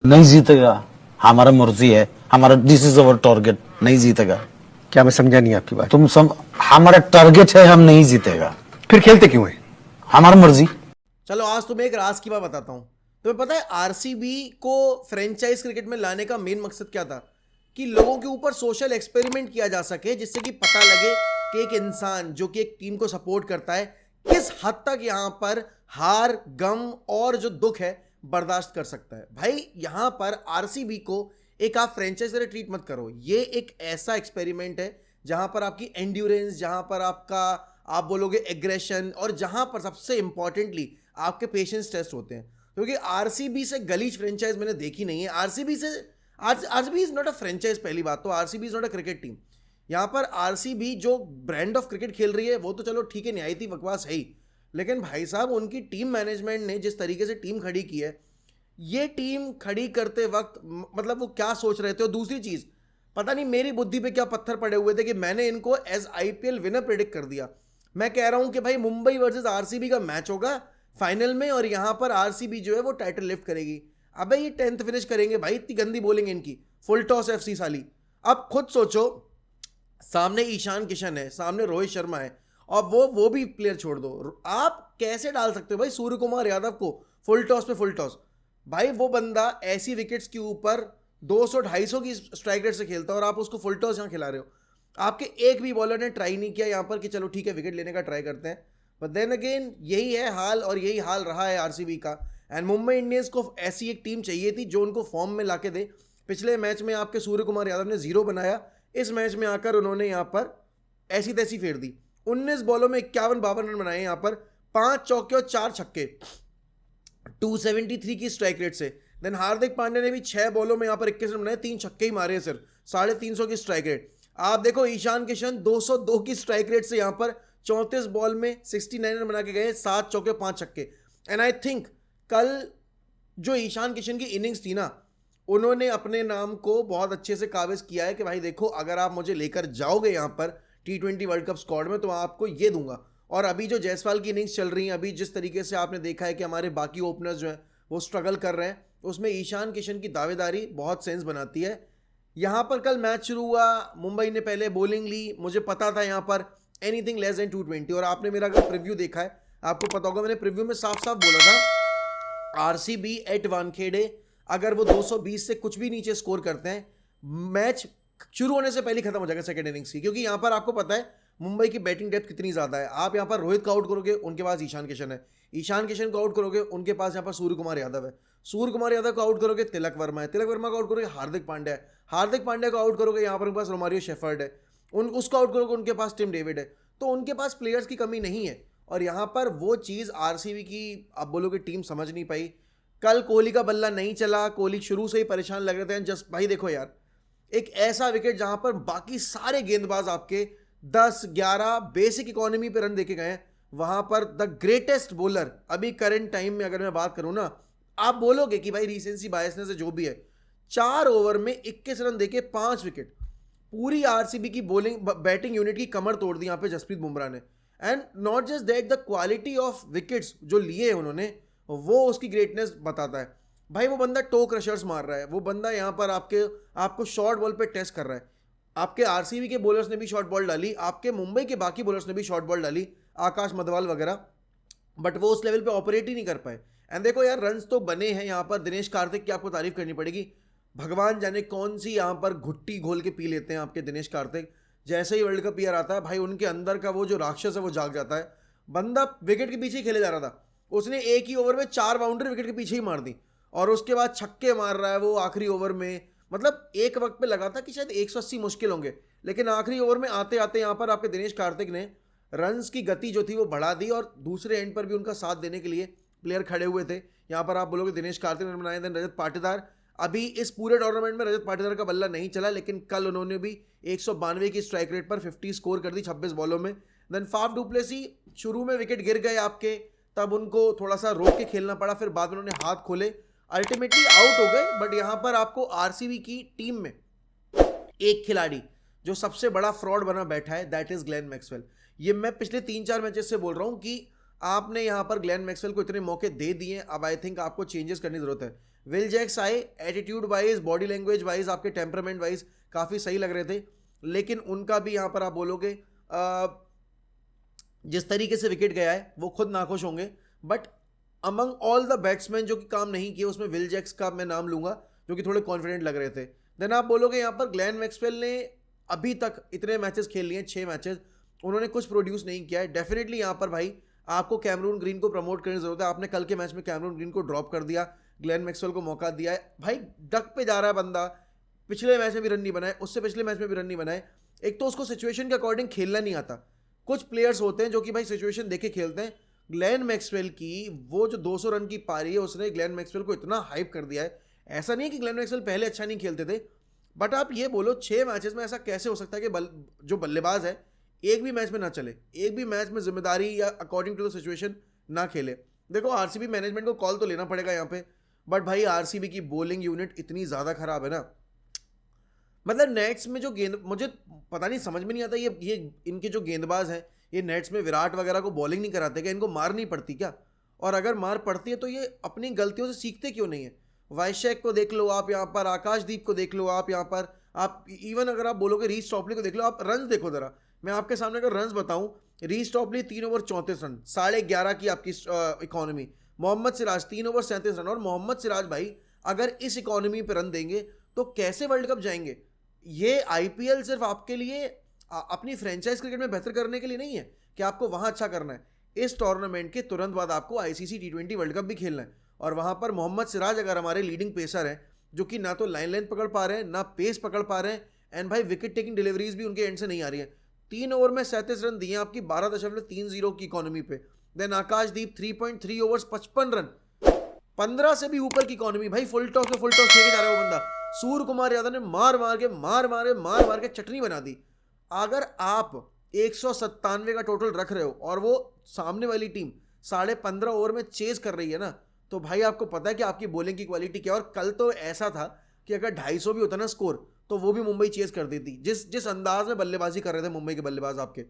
नहीं जीतेगा, हमारा मर्जी है, हमारा दिस इज अवर टारगेट, नहीं जीतेगा। क्या मैं समझा नहीं आपकी बात? हमारा टारगेट है, हम नहीं जीतेगा। फिर खेलते क्यों है? हमारा मर्जी। चलो आज तुम्हें एक राज की बात बताता हूं। तुम्हें पता है आरसीबी को फ्रेंचाइज क्रिकेट में लाने का मेन मकसद क्या था? कि लोगों के ऊपर सोशल एक्सपेरिमेंट किया जा सके, जिससे कि पता लगे कि एक इंसान जो कि एक टीम को सपोर्ट करता है किस हद तक यहां पर हार, गम और जो दुख है बर्दाश्त कर सकता है। भाई यहां पर आरसीबी को एक आप फ्रेंचाइज तरह ट्रीट मत करो। ये एक ऐसा एक्सपेरिमेंट है जहां पर आपकी एंड्योरेंस, जहां पर आपका आप बोलोगे एग्रेशन, और जहां पर सबसे इंपॉर्टेंटली आपके पेशेंस टेस्ट होते हैं। क्योंकि आरसीबी से गलीच फ्रेंचाइज मैंने देखी नहीं है। RCB is not a franchise. पहली बात तो RCB is not a cricket team. यहां पर आरसीबी जो ब्रांड ऑफ क्रिकेट खेल रही है वो तो चलो ठीक है, न्यायती बकवास है ही, लेकिन भाई साहब उनकी टीम मैनेजमेंट ने जिस तरीके से टीम खड़ी की है, ये टीम खड़ी करते वक्त मतलब वो क्या सोच रहे थे। और दूसरी चीज, पता नहीं मेरी बुद्धि पे क्या पत्थर पड़े हुए थे कि मैंने इनको एज आईपीएल विनर प्रेडिक्ट कर दिया। मैं कह रहा हूं कि भाई मुंबई वर्सेस आरसीबी का मैच होगा फाइनल में, और यहां पर आरसीबी जो है वो टाइटल लिफ्ट करेगी। अबे ये 10th फिनिश करेंगे भाई, इतनी गंदी बॉलिंग इनकी, फुल टॉस एफसी साली। अब खुद सोचो, सामने ईशान किशन है, सामने रोहित शर्मा है, और वो भी प्लेयर छोड़ दो, आप कैसे डाल सकते हो भाई सूर्य कुमार यादव को फुल टॉस पे फुल टॉस? भाई वो बंदा ऐसी विकेट्स के ऊपर 200-250 की स्ट्राइक रेट से खेलता है और आप उसको फुल टॉस यहां खिला रहे हो। आपके एक भी बॉलर ने ट्राई नहीं किया यहां पर कि चलो ठीक है विकेट लेने का ट्राई करते हैं। बट देन अगेन यही है हाल, और यही हाल रहा है आरसीबी का। एंड मुंबई इंडियंस को ऐसी एक टीम चाहिए थी जो उनको फॉर्म में लाके दे। पिछले मैच में आपके सूर्य कुमार यादव ने 0 बनाया, इस मैच में आकर उन्होंने यहां पर ऐसी तैसी फेर दी। 19 बॉलों में 51-52 रन बनाए, यहां पर 5 चौके और 4 छक्के, 273 की स्ट्राइक रेट से। देन हार्दिक पांड्या ने भी 6 बॉलों में यहां पर 21 रन बनाए, 3 छक्के ही मारे सिर्फ, 350 की स्ट्राइक रेट। आप देखो ईशान किशन 202 की स्ट्राइक रेट से यहां पर 34 बॉल में 69 रन बना के गए, 7 चौके 5 छक्के। एंड आई थिंक कल जो ईशान किशन की इनिंग्स थी ना, उन्होंने अपने नाम को बहुत अच्छे से काबिज किया है कि भाई देखो अगर आप मुझे लेकर जाओगे यहाँ पर T20 वर्ल्ड कप स्क्वाड में तो आपको ये दूंगा। और अभी जो जायसवाल की इनिंग्स चल रही हैं, अभी जिस तरीके से आपने देखा है कि हमारे बाकी ओपनर्स जो हैं वो स्ट्रगल कर रहे हैं, उसमें ईशान किशन की दावेदारी बहुत सेंस बनाती है। यहाँ पर कल मैच शुरू हुआ, मुंबई ने पहले बॉलिंग ली, मुझे पता था यहाँ पर एनीथिंग लेस देन 220। और आपने मेरा अगर प्रीव्यू देखा है आपको पता होगा, मैंने प्रीव्यू में साफ साफ बोला था आरसीबी एट वानखेड़े अगर वो 220 से कुछ भी नीचे स्कोर करते हैं, मैच शुरू होने से पहले खत्म हो जाएगा सेकंड इनिंग्स की। क्योंकि यहां पर आपको पता है मुंबई की बैटिंग डेप्थ कितनी ज्यादा है। आप यहां पर रोहित को आउट करोगे, उनके पास ईशान किशन है। ईशान किशन को आउट करोगे, उनके पास यहां पर सूर्य कुमार यादव है। सूर्य कुमार यादव को आउट करोगे, तिलक वर्मा है। तिलक वर्मा को आउट करोगे, हार्दिक पांड्या है। हार्दिक पांड्या को आउट करोगे, यहां पर उनके पास रोमारियो शेफर्ड है। उसको आउट करोगे, उनके पास टिम डेविड है। तो उनके पास प्लेयर्स की कमी नहीं है। और यहां पर वो चीज आरसीबी की आप बोलोगे टीम समझ नहीं पाई। कल कोहली का बल्ला नहीं चला, कोहली शुरू से ही परेशान लग रहे थे। जस्ट भाई देखो यार, एक ऐसा विकेट जहां पर बाकी सारे गेंदबाज आपके 10-11 बेसिक इकोनॉमी पे रन देके गए, वहां पर द ग्रेटेस्ट बॉलर अभी करंट टाइम में अगर मैं बात करूं ना, आप बोलोगे कि भाई रीसेंसी बायसनेस से जो भी है, 4 ओवर में 21 रन देके 5 विकेट, पूरी आरसीबी की बॉलिंग बैटिंग यूनिट की कमर तोड़ दी यहां पे जसप्रीत बुमराह ने। And not just that, the quality of wickets जो लिए उन्होंने वो उसकी ग्रेटनेस बताता है। भाई वो बंदा टो क्रशर्स मार रहा है, वो बंदा यहाँ पर आपको शॉर्ट बॉल पे टेस्ट कर रहा है। आपके आरसीबी के बॉलर्स ने भी शॉर्ट बॉल डाली, आपके मुंबई के बाकी बॉलर्स ने भी शॉर्ट बॉल डाली, आकाश मधवाल वगैरह, बट वो उस लेवल पे ऑपरेट ही नहीं कर पाए। एंड देखो यार, रन्स तो बने हैं यहाँ पर। दिनेश कार्तिक की आपको तारीफ करनी पड़ेगी। भगवान जाने कौन सी यहाँ पर घुट्टी घोल के पी लेते हैं आपके दिनेश कार्तिक। जैसे ही वर्ल्ड कप ईयर आता है भाई, उनके अंदर का वो जो राक्षस है वो जाग जाता है। बंदा विकेट के पीछे ही खेले जा रहा था, उसने एक ही ओवर में 4 बाउंड्री विकेट के पीछे ही मार दी, और उसके बाद छक्के मार रहा है वो आखिरी ओवर में। मतलब एक वक्त पे लगा था कि शायद 180 मुश्किल होंगे, लेकिन आखिरी ओवर में आते आते यहाँ पर आपके दिनेश कार्तिक ने रन्स की गति जो थी वो बढ़ा दी, और दूसरे एंड पर भी उनका साथ देने के लिए प्लेयर खड़े हुए थे। यहाँ पर आप बोलोगे दिनेश कार्तिक ने बनाए। देन रजत पाटीदार, अभी इस पूरे टूर्नामेंट में रजत पाटीदार का बल्ला नहीं चला, लेकिन कल उन्होंने भी 192 की स्ट्राइक रेट पर 50 स्कोर कर दी 26 बॉलों में। देन फाफ डुप्लेसी, शुरू में विकेट गिर गए आपके, तब उनको थोड़ा सा रोक के खेलना पड़ा, फिर बाद में उन्होंने हाथ खोले, अल्टीमेटली आउट हो गए। बट यहां पर आपको आरसीबी की टीम में एक खिलाड़ी जो सबसे बड़ा फ्रॉड बना बैठा है, दैट इज ग्लेन मैक्सवेल। ये मैं पिछले 3-4 मैचेस से बोल रहा हूं कि आपने यहाँ पर ग्लेन मैक्सवेल को इतने मौके दे दिए, अब आई थिंक आपको चेंजेस करने की जरूरत है। विल जैक्स आए, attitude wise, body language wise, आपके टेम्परामेंट वाइज काफ़ी सही लग रहे थे, लेकिन उनका भी यहाँ पर आप बोलोगे जिस तरीके से विकेट गया है वो खुद नाखुश होंगे। But among all the batsman जो कि काम नहीं किए उसमें विल जैक्स का मैं नाम लूंगा, जो कि थोड़े कॉन्फिडेंट लग रहे थे। देन आप बोलोगे यहाँ पर ग्लेन मैक्सवेल ने अभी तक इतने मैचेस खेल लिए, 6 मैचेस, उन्होंने कुछ प्रोड्यूस नहीं किया है। डेफिनेटली यहाँ पर भाई आपको कैमरून ग्रीन को प्रमोट करने की जरूरत है। आपने कल के मैच में कैमरून ग्रीन को ड्रॉप कर दिया, ग्लेन मैक्सवेल को मौका दिया है। भाई डक पे जा रहा है बंदा, पिछले मैच में भी रन नहीं बनाए, उससे पिछले मैच में भी रन नहीं बनाए। एक तो उसको सिचुएशन के अकॉर्डिंग खेलना नहीं आता। कुछ प्लेयर्स होते हैं जो कि भाई सिचुएशन देख के खेलते हैं। ग्लेन मैक्सवेल की वो जो 200 रन की पारी है, उसने ग्लेन मैक्सवेल को इतना हाइप कर दिया है। ऐसा नहीं है कि ग्लेन मैक्सवेल पहले अच्छा नहीं खेलते थे, बट आप ये बोलो 6 मैचेस में ऐसा कैसे हो सकता है कि जो बल्लेबाज है एक भी मैच में ना चले, एक भी मैच में जिम्मेदारी या अकॉर्डिंग टू द सिचुएशन ना खेले। देखो आरसीबी मैनेजमेंट को कॉल तो लेना पड़ेगा यहाँ पे, बट भाई आरसीबी की बॉलिंग यूनिट इतनी ज़्यादा खराब है ना, मतलब नेट्स में जो गेंद, मुझे पता नहीं समझ में नहीं आता ये इनके जो गेंदबाज हैं ये नेट्स में विराट वगैरह को बॉलिंग नहीं कराते क्या? इनको मार नहीं पड़ती क्या? और अगर मार पड़ती है तो ये अपनी गलतियों से सीखते क्यों नहीं है? वाइशेक को देख लो आप यहाँ पर, आकाशदीप को देख लो आप यहाँ पर, आप इवन अगर आप बोलोगे रीस टॉपली को देख लो, आप रन देखो जरा। मैं आपके सामने अगर रन बताऊं, रीस टॉपली 3 ओवर 34 रन, 11.5 की आपकी economy. Mohammed Siraj 3 over 37 run, और मोहम्मद सिराज भाई अगर इस इकोनॉमी पे रन देंगे तो कैसे वर्ल्ड कप जाएंगे? ये आईपीएल सिर्फ आपके लिए अपनी फ्रेंचाइज क्रिकेट में बेहतर करने के लिए नहीं है कि आपको वहां अच्छा करना है। इस टूर्नामेंट के तुरंत बाद आपको आईसीसी T20 वर्ल्ड कप भी खेलना है, और वहां पर मोहम्मद सिराज अगर हमारे लीडिंग पेसर हैं, जो कि ना तो लाइन लेंथ पकड़ पा रहे हैं ना पेस पकड़ पा रहे हैं, एंड भाई विकेट टेकिंग डिलीवरीज भी उनके एंड से नहीं आ रही है। 3 ओवर में 37 रन दिए आपकी 12.30 की इकोनॉमी पे। देन आकाशदीप 3.3 ओवर्स 55 रन, 15 से भी ऊपर की इकोनॉमी। भाई फुल टॉस पे फुल टॉस खेल जा रहा है वो बंदा। सूर्य कुमार यादव ने मार के चटनी बना दी। अगर आप 197 का टोटल रख रहे हो और वो सामने वाली टीम 15.5 ओवर में चेज कर रही है ना, तो भाई आपको पता है कि आपकी बॉलिंग की क्वालिटी क्या है। और कल तो ऐसा था कि अगर 250 भी होता ना स्कोर, तो वो भी मुंबई चेज कर देती, जिस अंदाज में बल्लेबाजी कर रहे थे मुंबई के बल्लेबाज आपके।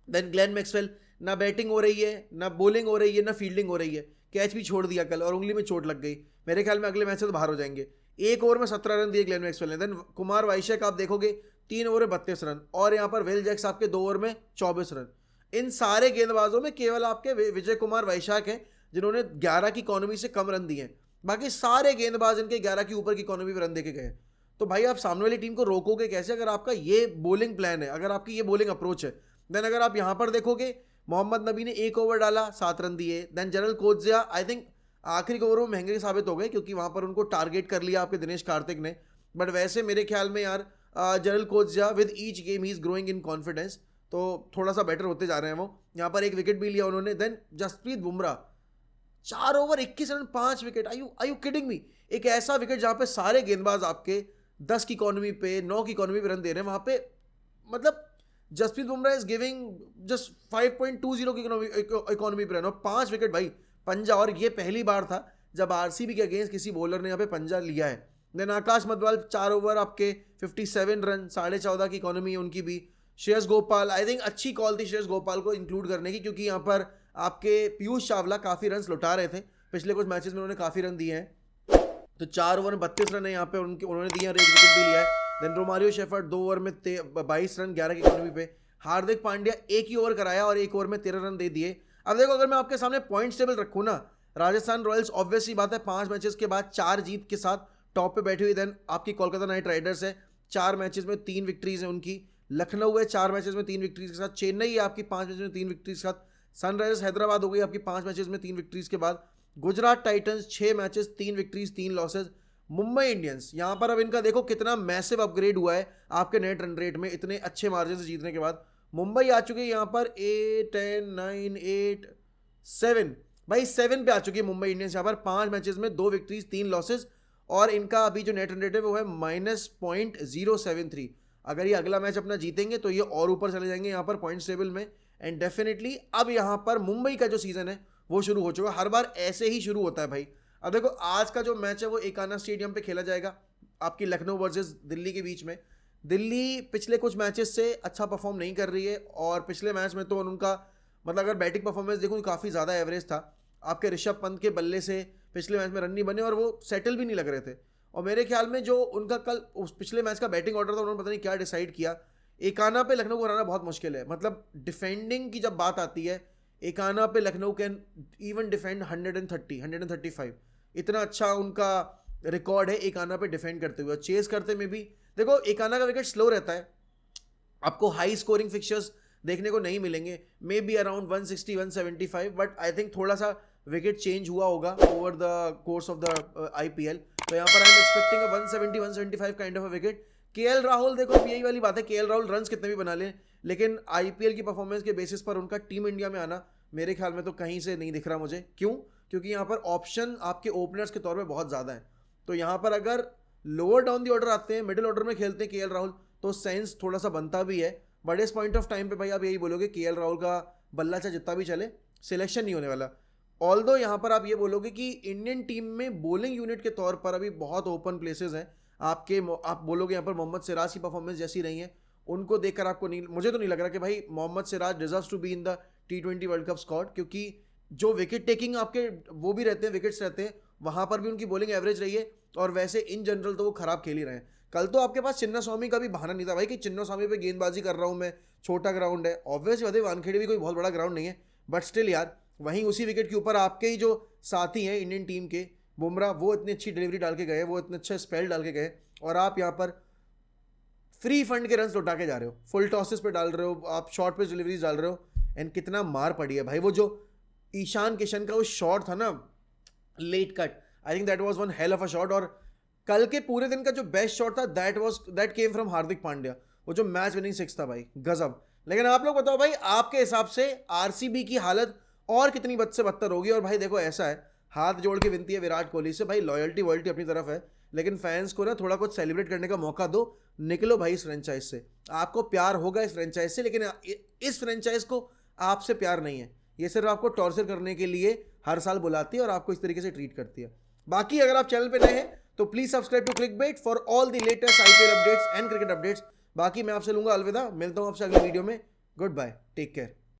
देन ग्लेन मैक्सवेल, ना बैटिंग हो रही है, ना बॉलिंग हो रही है, ना फील्डिंग हो रही है। कैच भी छोड़ दिया कल और उंगली में चोट लग गई। मेरे ख्याल में अगले मैच से तो बाहर हो जाएंगे। 1 ओवर में 17 रन दिए ग्लेन मैक्सवेल ने। देन कुमार वाइशेक आप देखोगे 3 ओवर में 32 रन, और यहाँ पर विल जैक्स आपके 2 ओवर में 24 रन। इन सारे गेंदबाजों में केवल आपके विजय कुमार वैशाख हैं जिन्होंने 11 की इकोनॉमी से कम रन दिए हैं। बाकी सारे गेंदबाज इनके 11 की ऊपर की इकोनॉमी पर रन देके गए। तो भाई आप सामने वाली टीम को रोकोगे कैसे अगर आपका ये बॉलिंग प्लान है, अगर आपकी ये बॉलिंग अप्रोच है? देन अगर आप यहाँ पर देखोगे, मोहम्मद नबी ने 1 ओवर डाला, 7 रन दिए। देन जनरल कोटजिया आई थिंक आखिरी ओवर में महंगे साबित हो गए, क्योंकि वहाँ पर उनको टारगेट कर लिया आपके दिनेश कार्तिक ने। बट वैसे मेरे ख्याल में यार जनरल कोटजिया with each game he is growing in confidence, तो थोड़ा सा बेटर होते जा रहे हैं वो। यहाँ पर 1 विकेट भी लिया उन्होंने। Then Jasprit Bumrah 4 over 21 run 5 wicket. Are you kidding me? एक ऐसा विकेट जहाँ पे सारे गेंदबाज आपके 10 की इकोनॉमी पे, 9 की इकोनॉमी पे रन दे रहे हैं, वहाँ पे मतलब Jasprit Bumrah is giving just 5.20 की इकोनॉमी पे रन और 5 विकेट भाई, पंजा। और ये पहली बार था जब आरसीबी के अगेंस्ट किसी बॉलर ने यहाँ पे पंजा लिया है। देन आकाश मधवाल 4 ओवर आपके 57 रन, 14.5 की इकोनॉमी है उनकी भी। श्रेयस गोपाल, आई थिंक अच्छी कॉल थी श्रेयस गोपाल को इंक्लूड करने की, क्योंकि यहाँ पर आपके पीयूष चावला काफ़ी रन लौटा रहे थे। पिछले कुछ मैचेस में उन्होंने काफ़ी रन दिए हैं, तो 4 ओवर में 32 रन है यहाँ पे उन्होंने दिए और 1 विकेट भी लिया है। देन रोमारियो शेफर्ड 2 ओवर में 22 रन 11 की इकोनॉमी पे। हार्दिक पांड्या 1 ही ओवर कराया और 1 ओवर में 13 रन दे दिए। अब देखो, अगर मैं आपके सामने पॉइंट्स टेबल रखूँ ना, राजस्थान रॉयल्स ऑब्वियसली बात है 5 मैचेस के बाद 4 जीत के साथ टॉप पे बैठी हुई। देन आपकी कोलकाता नाइट राइडर्स है, 4 मैचेस में 3 विक्ट्रीज है उनकी। लखनऊ है 4 मैचेस में 3 विक्ट्रीज के साथ। चेन्नई है आपकी 5 मैचेस में 3 विक्ट्रीज के साथ। सनराइजर्स हैदराबाद हो गई आपकी 5 मैचेस में 3 विक्ट्रीज के बाद। Gujarat Titans 6 matches 3 victories 3 losses. Mumbai Indians, यहाँ पर अब इनका देखो कितना मैसिव अपग्रेड हुआ है आपके नेट रन रेट में, इतने अच्छे मार्जिन से जीतने के बाद। मुंबई आ चुकी है यहाँ पर 8, 10, 9, 8, 7 भाई 7 पे आ चुकी है मुंबई इंडियंस यहाँ पर। 5 मैचेस में 2 विक्ट्रीज 3 लॉसेज, और इनका अभी जो नेट रन रेट है वो है -0.073। अगर ये अगला मैच अपना जीतेंगे तो ये और ऊपर चले जाएंगे यहाँ पर पॉइंट्स टेबल में। एंड डेफिनेटली अब यहाँ पर मुंबई का जो सीजन है वो शुरू हो चुका है। हर बार ऐसे ही शुरू होता है भाई। अब देखो, आज का जो मैच है वो एकाना स्टेडियम पे खेला जाएगा आपकी लखनऊ वर्सेस दिल्ली के बीच में। दिल्ली पिछले कुछ मैचेस से अच्छा परफॉर्म नहीं कर रही है, और पिछले मैच में तो उनका मतलब अगर बैटिंग परफॉर्मेंस देखूँ काफ़ी ज़्यादा एवरेज था। आपके ऋषभ पंत के बल्ले से पिछले मैच में रन नहीं बने और वो सेटल भी नहीं लग रहे थे। और मेरे ख्याल में जो उनका कल उस पिछले मैच का बैटिंग ऑर्डर था, उन्होंने पता नहीं क्या डिसाइड किया। एकाना पे लखनऊ को हराना बहुत मुश्किल है। मतलब डिफेंडिंग की जब बात आती है, एकाना पे लखनऊ कैन इवन डिफेंड 130, 135। इतना अच्छा उनका रिकॉर्ड है एकाना पे डिफेंड करते हुए। चेस करते में भी देखो एकाना का विकेट स्लो रहता है, आपको हाई स्कोरिंग फिक्चर्स देखने को नहीं मिलेंगे, may be around 160 175, but I think थोड़ा सा विकेट चेंज हुआ होगा over the course of the IPL. तो यहाँ पर I am expecting 170 175 kind of a wicket. KL Rahul देखो अब यही वाली बात है, केएल राहुल रन्स कितने भी बना लें, लेकिन आईपीएल की परफॉर्मेंस के बेसिस पर उनका टीम इंडिया में आना मेरे ख्याल में तो कहीं से नहीं दिख रहा मुझे। क्यों? क्योंकि यहाँ पर ऑप्शन आपके ओपनर्स के तौर पर बहुत ज़्यादा है। तो यहाँ पर अगर लोअर डाउन दी ऑर्डर आते हैं, मिडिल ऑर्डर में खेलते हैं केएल राहुल, तो सेंस थोड़ा सा बनता भी है। बट इस पॉइंट ऑफ टाइम पे भाई आप यही बोलोगे केएल राहुल का बल्ला चाहे जितना भी चले सिलेक्शन नहीं होने वाला। ऑल्दो यहाँ पर आप ये बोलोगे कि इंडियन टीम में बॉलिंग यूनिट के तौर पर अभी बहुत ओपन प्लेसेस हैं आपके। आप बोलोगे यहाँ पर मोहम्मद सिराज की परफॉर्मेंस जैसी रही है, उनको देखकर आपको नहीं, मुझे तो नहीं लग रहा कि भाई Mohammed Siraj deserves to be in the T20 World Cup squad, क्योंकि जो विकेट टेकिंग आपके वो भी रहते हैं, विकेट्स रहते हैं, वहाँ पर भी उनकी बॉलिंग एवरेज रही है। और वैसे इन जनरल तो वो खराब खेल ही रहे हैं। कल तो आपके पास चिन्नास्वामी का भी बहाना नहीं था भाई कि चिन्नास्वामी पे गेंदबाजी कर रहा हूँ मैं, छोटा ग्राउंड है। ऑब्वियसली बात है वानखेड़े भी कोई बहुत बड़ा ग्राउंड नहीं है, बट स्टिल यार वहीं उसी विकेट के ऊपर आपके ही जो साथी हैं इंडियन टीम के, बुमराह, वो इतनी अच्छी डिलीवरी डाल के गए, वो इतने अच्छे स्पेल डाल के गए, और आप यहाँ पर फ्री फंड के रन लौटा के जा रहे हो, फुल टॉसेस पे डाल रहे हो, आप शॉर्ट पे डिलीवरीज डाल रहे हो, एंड कितना मार पड़ी है भाई। वो जो ईशान किशन का वो शॉट था ना late cut, I think that was one hell of a shot. और कल के पूरे दिन का जो बेस्ट शॉट था that came from Hardik Pandya, वो जो मैच विनिंग सिक्स था भाई, गजब। लेकिन आप लोग बताओ भाई, आपके हिसाब से आरसीबी की हालत और कितनी बद से बदतर होगी। और भाई देखो ऐसा है, हाथ जोड़ के विनती है विराट कोहली से, भाई लॉयल्टी वॉयल्टी अपनी तरफ है, लेकिन फैंस को ना थोड़ा कुछ सेलिब्रेट करने का मौका दो। निकलो भाई इस फ्रेंचाइज से, आपको प्यार होगा इस फ्रेंचाइज से, लेकिन इस फ्रेंचाइज को आपसे प्यार नहीं है। ये सिर्फ आपको टॉर्चर करने के लिए हर साल बुलाती है और आपको इस तरीके से ट्रीट करती है। बाकी अगर आप चैनल पे नए हैं तो please subscribe to Clickbait for all the latest IPL updates and cricket updates. बाकी मैं आपसे लूंगा अलविदा, मिलता हूं आपसे अगली वीडियो में। Good bye, take care.